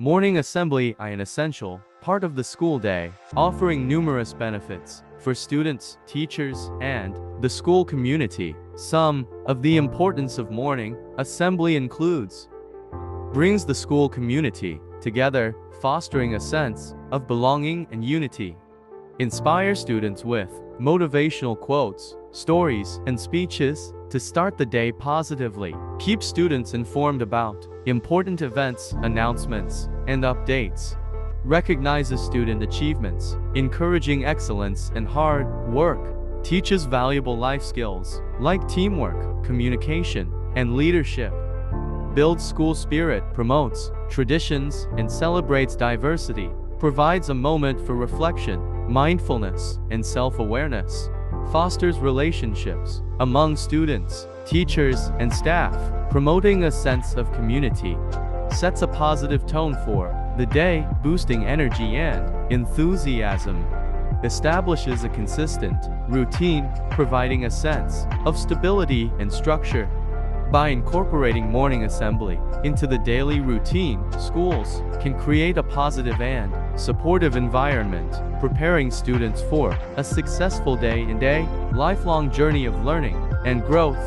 Morning assembly is an essential part of the school day, offering numerous benefits for students, teachers, and the school community. Some of the importance of morning assembly includes brings the school community together, fostering a sense of belonging and unity. Inspire students with motivational quotes, stories, and speeches to start the day positively. Keep students informed about important events, announcements, and updates. Recognizes student achievements, encouraging excellence and hard work. Teaches valuable life skills like teamwork, communication, and leadership. Builds school spirit, promotes traditions, and celebrates diversity. Provides a moment for reflection, mindfulness, and self-awareness. Fosters relationships among students, teachers, and staff, promoting a sense of community. Sets a positive tone for the day, boosting energy and enthusiasm. Establishes a consistent routine, providing a sense of stability and structure. By incorporating morning assembly into the daily routine, schools can create a positive and supportive environment, preparing students for a successful day-in-day, lifelong journey of learning and growth.